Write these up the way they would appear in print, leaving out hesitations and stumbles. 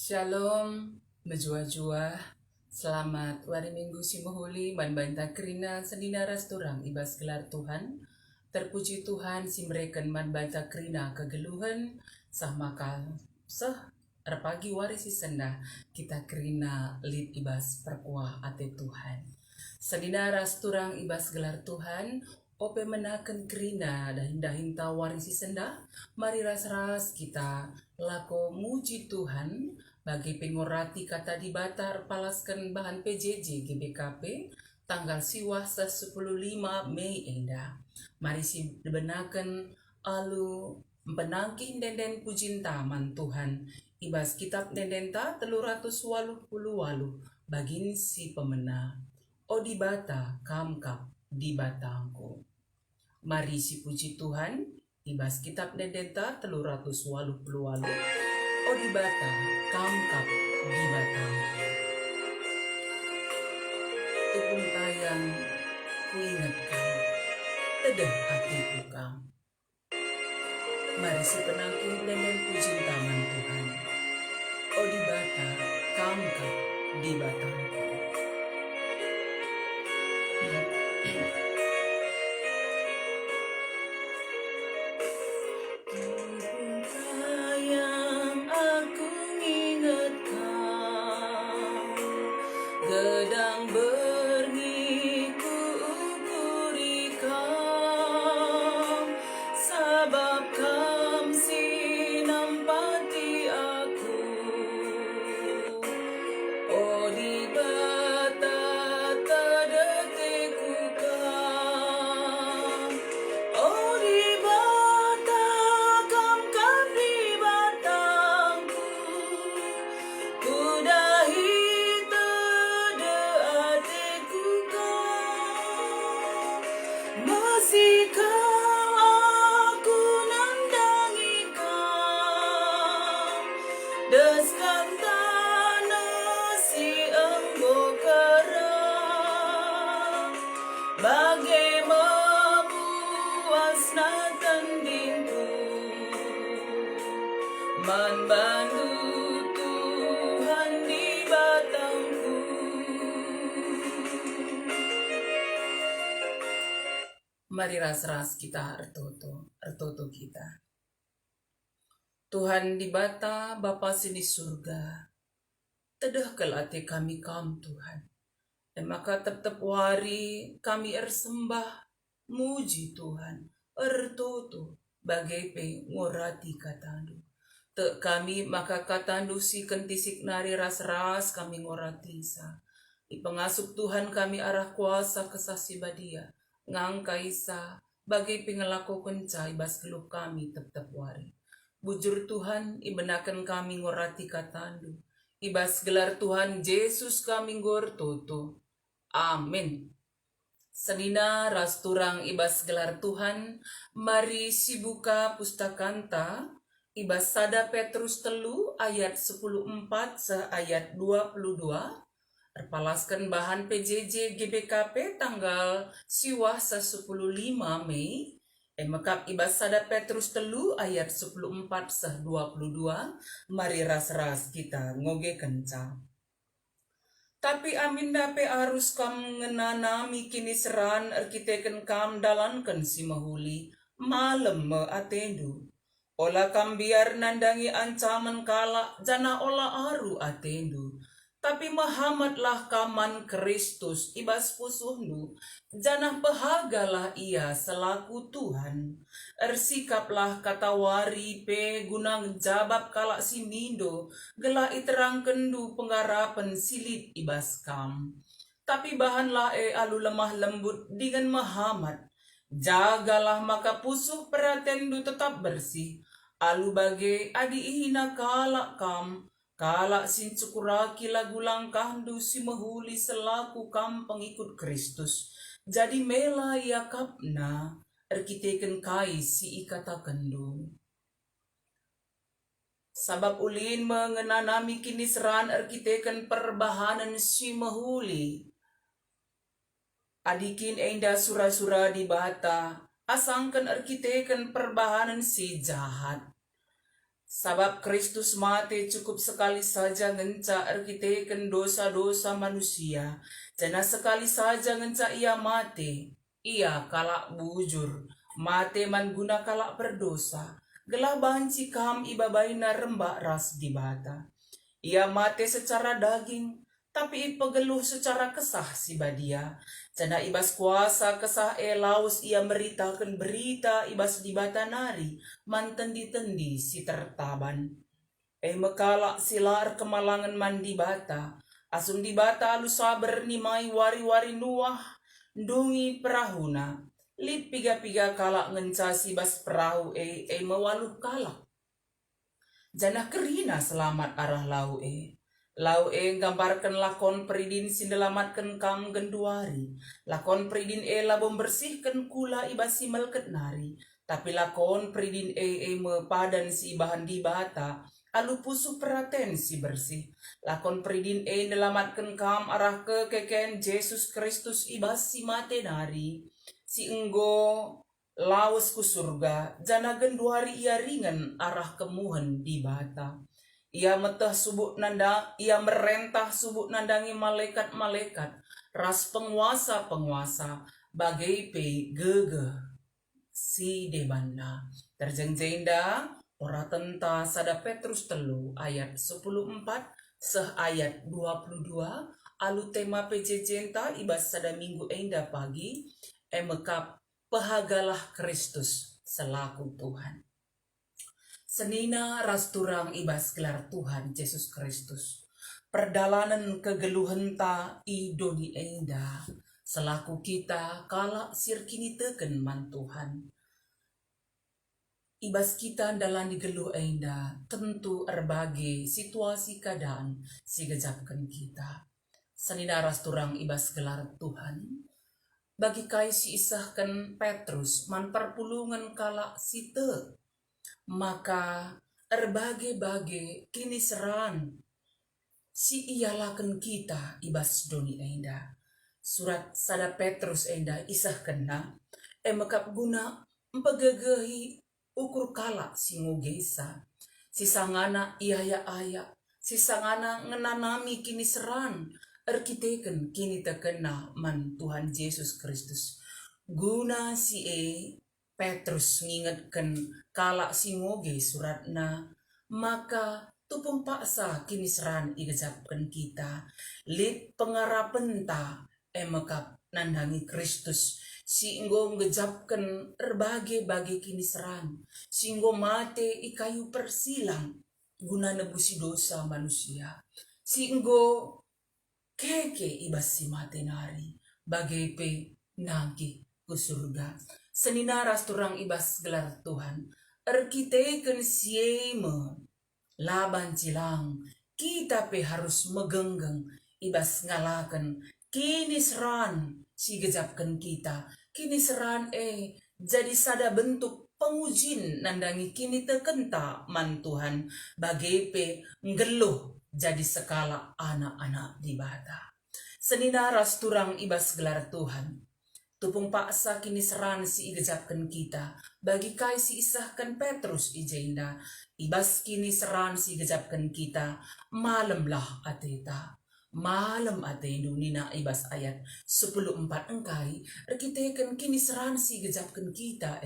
Shalom, menjua-jua. Selamat hari Minggu si mahuli, man-banta kerina sendina rasturang ibas gelar Tuhan. Terpuji Tuhan si mereka man-banta kerina kegeluhan, sah makal sah erpagi warisi senda kita kerina lid ibas perkuah ate Tuhan. Sendina rasturang ibas gelar Tuhan, ope menaken kerina dahin-dahin tawarisi senda, mari ras-ras kita lako muji Tuhan bagi pengorati kata di batar palaskan bahan PJJ GBKP tanggal siwah 10 Mei enda. Mari si benakan alu penangkin denden pujin taman Tuhan ibas kitab denden ta 388 bagin si pemena o di bata kamkap di batangku. Mari si puji Tuhan ibas kitab denden ta 388 o di bata kamkap di batangku. Tupung tayang kuingatkan tedah hatiku kam. Mari si penangkin dan puji taman Tuhan. O di bata kamkap di batangku. Tupung tayang aku ingatkan gedang berni ku ukuri kam sabab kam sinampati aku o di bata tadetiku kam o di bata kam kam di batangku kudahi masih kau aku nandangi kau deskan tanah si enggo kerang bagai memuas tandingku man bantu Tuhan di batangku. Mari ras-ras kita ertoto kita. Tuhan di bata Bapa sini surga, tedah kelate kami kam Tuhan. Dan maka tetap wari kami ersembah, muji Tuhan, ertoto bagai pe ngorati katandu. Te kami maka katandu si kentisik nari ras-ras kami ngorati sa. Di pengasup Tuhan kami arah kuasa kesasi badia. Ngangkai sa bagai pengelako kencai bas gelup kami tetap wari. Bujur Tuhan ibenakan kami ngorati katandu. Ibas gelar Tuhan Yesus kami ngortoto. Amin. Senina rasturang ibas gelar Tuhan, mari sibuka pustakanta ibas sada Petrus telu ayat 10:4 se ayat 22. Terpalaskan bahan PJJ GBKP tanggal siwah 10 Mei. Mekap ibas sada Petrus telu ayat 10:4 se 22. Mari ras-ras kita ngoge kencang. Tapi amin dape arus kam ngenanami kini seran erkiteken kam dalanken si mahuli malem me atendu. Ola kam biar nandangi ancaman kala jana ola aru atendu. Tapi mahamatlah kaman Kristus ibas pusuhnu, janah pehagalah ia selaku Tuhan. Ersikaplah kata wari pe gunang jabab kalak simindo, gelah iterang kendu penggarapan silit ibas kam. Tapi bahanlah alu lemah lembut dengan mahamat, jagalah maka pusuh peratendu tetap bersih, alu bagai adi ihina kalak kam, kalak sin cukuraki lagu langkahdu si mahuli selaku kam pengikut Kristus. Jadi mela yakapna erkiteken kai si ikata kendu. Sabab ulin mengenanami kini seran erkiteken perbahanan si mahuli. Adikin enda sura-sura di bata, asangkan erkiteken perbahanan si jahat. Sabab Kristus mati cukup sekali saja ngenca arkiteken dosa-dosa manusia. Jana sekali saja ngenca ia mati. Ia kalak bujur. Mati man guna kalak berdosa. Gelah banci kam ibabaina rembak ras di bata. Ia mati secara daging, tapi ipegeluh secara kesah si badia. Jana ibas kuasa kesah laus ia meritakan berita ibas di bata nari, manten ditendi si tertaban. Mekalak silar kemalangan mandi bata, asum di bata alu saber nimai wari-wari nuah, dungi perahuna. Lip piga-piga kalak ngencasi bas perahu mewaluh kalak. Jana kerina selamat arah lau Lau gambarkan lakon peridin sindelamatkan kam genduari. Lakon peridin labom bersihkan kula ibasi melket nari. Tapi lakon peridin mepadan si bahan di bata. Alu pusu peraten si bersih. Lakon peridin nelamatkan kam arah ke keken Yesus Kristus ibasi mate nari. Si enggo lawas ku surga, jana genduari ia ringan arah kemuhen di bata. Ia metah subuk nanda, ia merentah subuk nandangi malaikat-malaikat, ras penguasa-penguasa, bagai pe gege si debanda. Terjengjenda, ora tenta sada Petrus telu ayat 14 seh ayat 22, alu tema pejejenta ibas sada minggu enda pagi, emekap pahagalah Kristus selaku Tuhan. Senina rasturang ibas gelar Tuhan Yesus Kristus. Perdalanan kegeluhan ta idoni enda. Selaku kita kalak sirkini teken man Tuhan. Ibas kita dalam digeluh enda tentu erbagi situasi keadaan si gejapkan kita. Senina rasturang ibas gelar Tuhan. Bagi kai si isahkan Petrus man perpulungan kalak site. Maka erbage-bage kini seran si iyalakan kita ibas doni enda. Surat sada Petrus enda isah kena mekap guna empegegehi ukur kala si ngugesa. Si sangana iya aya, si sangana ngenanami kini seran erkiteken kini terkena man Tuhan Yesus Kristus. Guna si Petrus ngingetkan kalak singoge suratna, maka tupung paksa kini seran igejapkan kita. Lip pengarapan ta emekap nandangi Kristus. Singgo ngejapkan erbage-bage kini seran. Singgo mate ikayu persilang guna nebusi dosa manusia. Singgo keke ibas si mate nari. Bagai pe nagi ke surga. Senina rasturang ibas gelar Tuhan. Erkiteken sieme laban cilang. Kita pe harus megenggeng ibas ngalakan. Kini seran si gejapkan kita. Kini seran jadi sada bentuk pengujin nandangi kini tekenta man Tuhan. Bagai pe ngeluh jadi sekala anak-anak di bata. Senina rasturang ibas gelar Tuhan. Tupung paksa kini seran si igejapkan kita. Bagi kai si isahkan Petrus ijenda. Ibas kini seran si igejapkan kita. Malamlah ateta. Malam ate nina ibas ayat 10:4 engkai. Erkiteken kini seran si igejapkan kita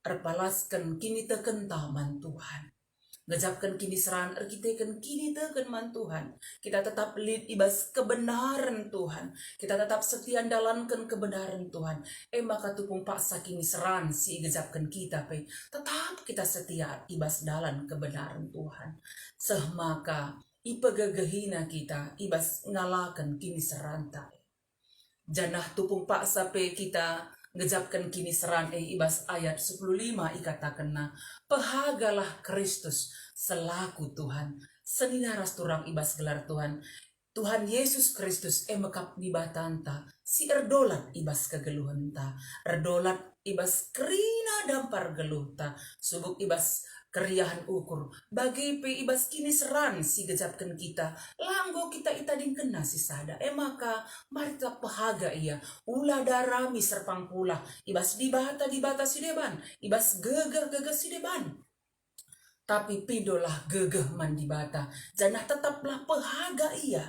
erpalaskan kini teken taman Tuhan. Gejapkan kini seran erkiteken kini teken man Tuhan. Kita tetap lead ibas kebenaran Tuhan. Kita tetap setia dalankan kebenaran Tuhan. Maka tupung paksa kini seran si gejapkan kita pe. Tetap kita setia ibas dalan kebenaran Tuhan. Maka ipegegehina kita ibas ngalakan kini seran ta. Janah tupung paksa pe kita ngejapkan kini seran ibas ayat 15 ikatakanna pahagalah Kristus selaku Tuhan. Senina rasturang ibas gelar Tuhan. Tuhan Yesus Kristus mekap di batanta si erdolat ibas kegeluhanta. Erdolat ibas kerina dampar geluhta. Subuk ibas keriahan ukur. Bagi pe ibas kini seran si gejapkan kita. Langgo kita itading kena si sada. Maka mari kita pahaga ia. Ula darami serpang pula. Ibas di bata si deban. Ibas gegah si deban. tapi pidolah gegeh mandibata, janah tetaplah pehaga ia,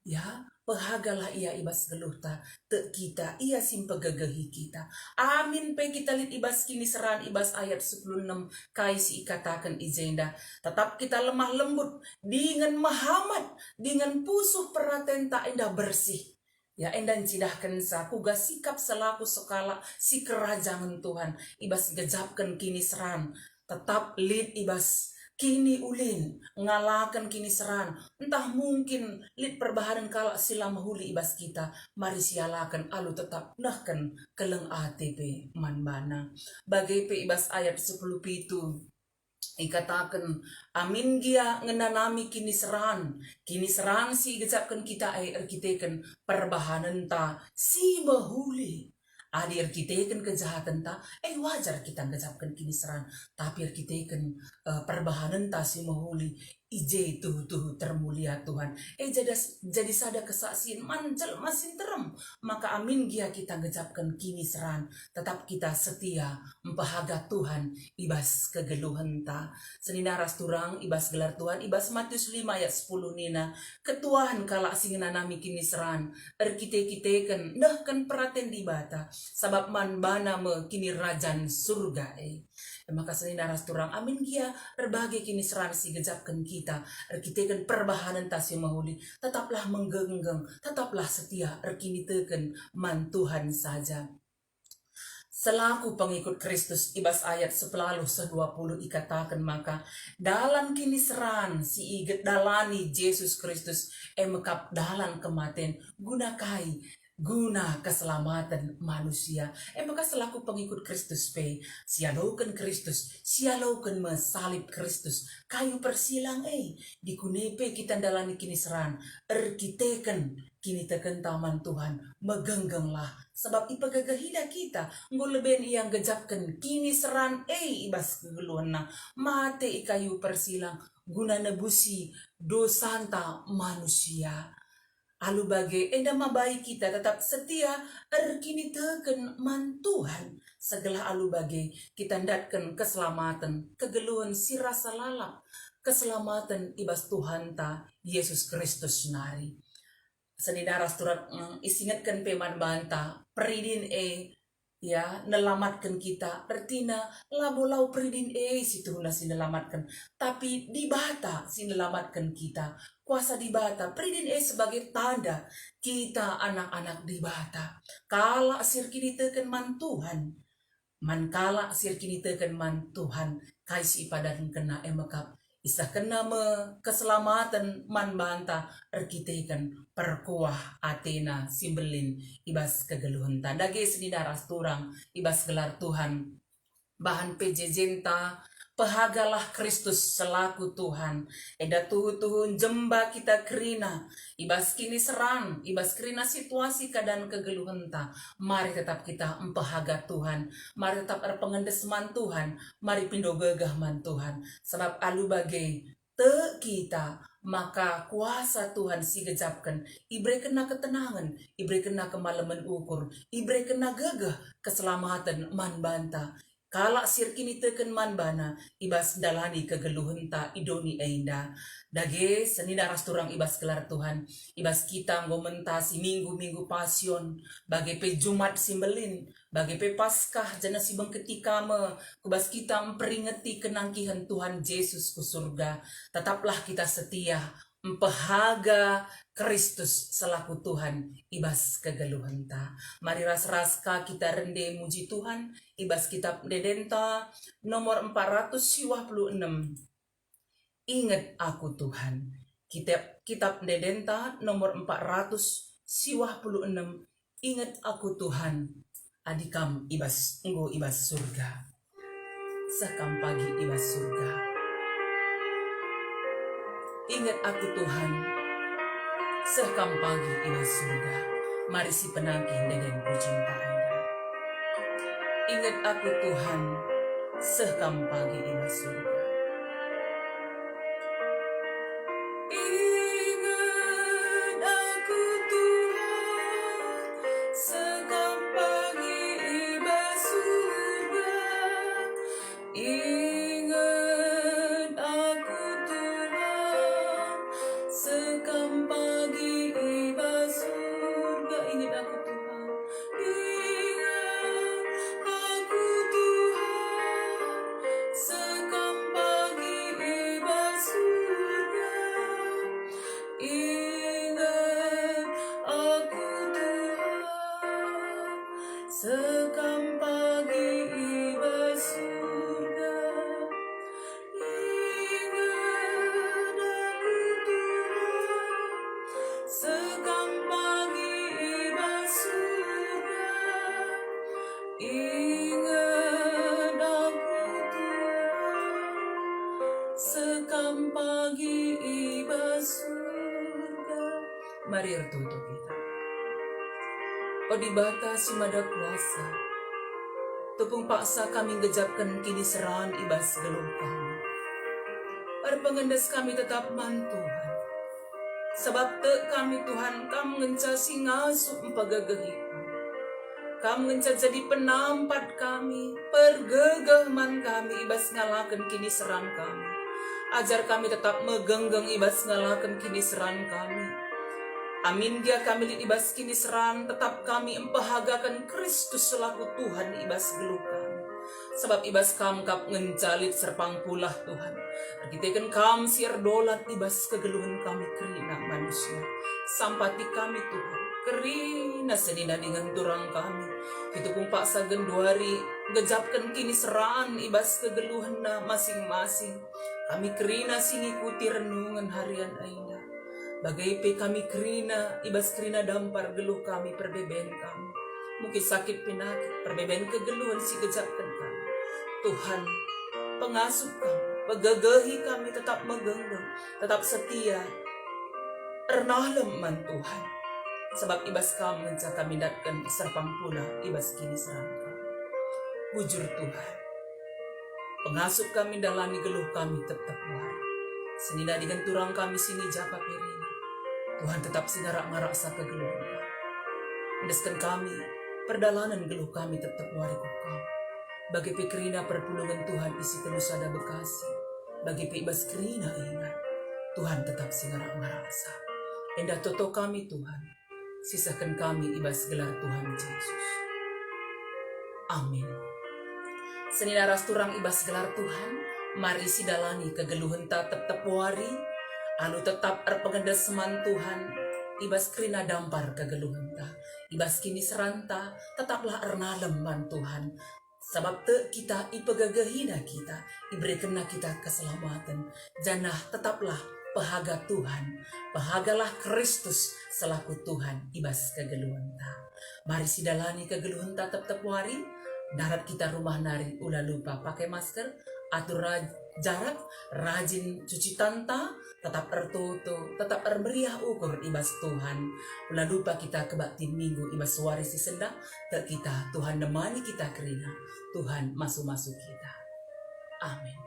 ya pehagalah ia ibas geluhta te kita ia simpe gegehi kita. Amin pe kita lihat ibas kini seran ibas ayat 16 kaisi ikatakan ijenda tetap kita lemah lembut dengan mahamat dengan pusuh peraten tak endah bersih. Ya endan cidahkan sakuga sikap selaku sekala si kerajaan Tuhan ibas gejapkan kini seran tetap lid ibas kini ulin ngalakan kini seran entah mungkin lid perbahanan kala sila mahuli ibas kita mari sialakan alu tetap nahkan keleng ATP manbana bagai pe ibas ayat 10 pitu ikatakan amin gia ngenanami kini seran si gejapkan kita ay arkiteken perbahanan ta si mahuli adi arkiteken kejahatan ta wajar kita gejapkan kini seran tapi arkiteken perbahanan ta si mahuli ije tuh termulia Tuhan jadi sada kesaksian mancel masin terem maka amin gia kita gejapkan kini seran tetap kita setia empahaga Tuhan ibas kegeluhan ta senina ras turang ibas gelar Tuhan ibas Matius 5 ayat 10 nina ketuahan kala singena nami kini seran erkite-kiteken kan peraten di bata sabab man bana me kini rajan surga maka senina ras turang amin gia berbagai kini seran si gejapkan kita erkiteken perbahanan tasi mahuli tetaplah menggenggeng tetaplah setia erkini teken man Tuhan saja. Selaku pengikut Kristus ibas ayat 10 se-20 ikatakan maka dalam kini seran si iget dalani Yesus Kristus mekap dalam kematen guna keselamatan manusia. Maka selaku pengikut Kristus sialaukan Kristus, sialaukan mesalib Kristus, kayu persilang dikunepe kita dalani kini seran, erkiteken kini teken taman Tuhan, megenggenglah sebab ipagagahida kita, ngoleben yang gejapkan kini seran ibas kegeluana, mate ikayu persilang, guna nebusi dosanta manusia. Alu bagai enda mabai kita tetap setia erkini teken man Tuhan segala alu bagai kita ndatkan keselamatan kegeluhan si rasa lalap keselamatan ibas Tuhan ta Yesus Kristus nari seninaras turat isingatkan peman banta peridin ya nelamatkan kita ertina labolau peridin situna si nelamatkan tapi di bata si nelamatkan kita kuasa di bata peridin sebagai tanda kita anak-anak di bata kala sir kini teken man Tuhan man kala sir kini teken man Tuhan kaisi ipadan kena emekap isa kena me keselamatan man banta erkitekan perkuah Athena simbelin ibas kegeluhan dage senidaras turang ibas gelar Tuhan bahan pejejenta pehagalah Kristus selaku Tuhan eda tuhun jemba kita kerina ibas kini serang ibas kerina situasi keadaan kegeluhan ta mari tetap kita empehaga Tuhan mari tetap erpengendesman Tuhan mari pindo gegah man Tuhan sebab alu bagai te kita maka kuasa Tuhan si gejapkan ibre kena ketenangan ibre kena kemalaman ukur ibre kena gegah keselamatan man banta kala sir kini teken man bana ibas dalani kegeluhan ta idoni enda dage senida rasturang ibas gelar Tuhan ibas kita ngomentasi minggu pasion bagai pe Jumat simbelin bagai pe Paskah jana sibang ketika kubas kita memperingati kenangkihan Tuhan Yesus ke surga tetaplah kita setia empehaga Kristus selaku Tuhan ibas kegeluhan ta mari ras-raska kita rende muji Tuhan ibas kitab dedenta nomor 456 ingat aku Tuhan kitab dedenta nomor 456 ingat aku Tuhan adikam ibas surga sakam pagi ibas surga ingat aku Tuhan sekam pagi ibas surga mari si penangki deden pucinta Anda ingat aku Tuhan sekam pagi ibas surga magi iba surga. Mari ertuto kita. O di bata si mada kuasa, tupung paksa kami gejapkan kini seran ibas geluh kami. Pengendas kami tetap man Tuhan. Sebab te kami Tuhan, kam ngenca singasup pagagahipan. Kam ngenca jadi penampat kami, pergegahman kami ibas ngalakan kini seran kami. Ajar kami tetap megenggeng ibas ngalakan kini seran kami. Amin dia kami ibas kini seran, tetap kami empahagakan Kristus selaku Tuhan ibas geluh kami. Sebab ibas kam kap ngencalit serpang pulah Tuhan. Arkitekan kam siar dolat ibas kegeluhan kami kerina manusia. Sampati kami Tuhan, kerina senina dengan turang kami. Itu pun paksa genduari, gejapkan kini seran ibas kegeluhan na masing-masing. Kami kerina singikuti renungan harian aina. Bagai pe kami kerina, ibas kerina dampar geluh kami, perbeben kami. Mungkin sakit penakit, perbeben kegeluhan si gejapkan kami. Tuhan, pengasuh kami, pegagahi kami tetap megenggam, tetap setia. Ernah leman Tuhan, sebab ibas kami mencak kami datkan serpang pula, ibas kini serang kami. Bujur Tuhan, pengasuh kami dalani geluh kami tetap wahai. Senida dengan turang kami sini japa perina. Tuhan tetap singarak-ngarak sa kegeluhan kami. Mendeskan kami, perdalanan geluh kami tetap wariku kami. Bagi pikrina perpulungan Tuhan isi tenusada Bekasi. Bagi ibas kerina ingat, Tuhan tetap singarak-ngarak sa. Endah toto kami Tuhan, sisakan kami ibas gelar Tuhan Yesus. Amin. Senina ras turang ibas gelar Tuhan, mari sidalani kegeluhan ta tetap wari. Anu tetap pengendas seman Tuhan, ibas kerina dampar kegeluhan ta. Ibas kini seranta, tetaplah erna lemban Tuhan. Sebab te kita ipegagahina kita, iberikan kita keselamatan. Janah tetaplah pahaga Tuhan, pahagalah Kristus selaku Tuhan ibas kegeluhan ta. Mari sidalani kegeluhan ta tetap wari, darat kita rumah nari ulah lupa pakai masker, atur jarak, rajin cuci tanta, tetap ertutu, tetap meriah ukur ibas Tuhan. Ulah lupa kita kebaktin minggu ibas warisi senda, tak kita Tuhan nemani kita kerina, Tuhan masuk-masuk kita. Amin.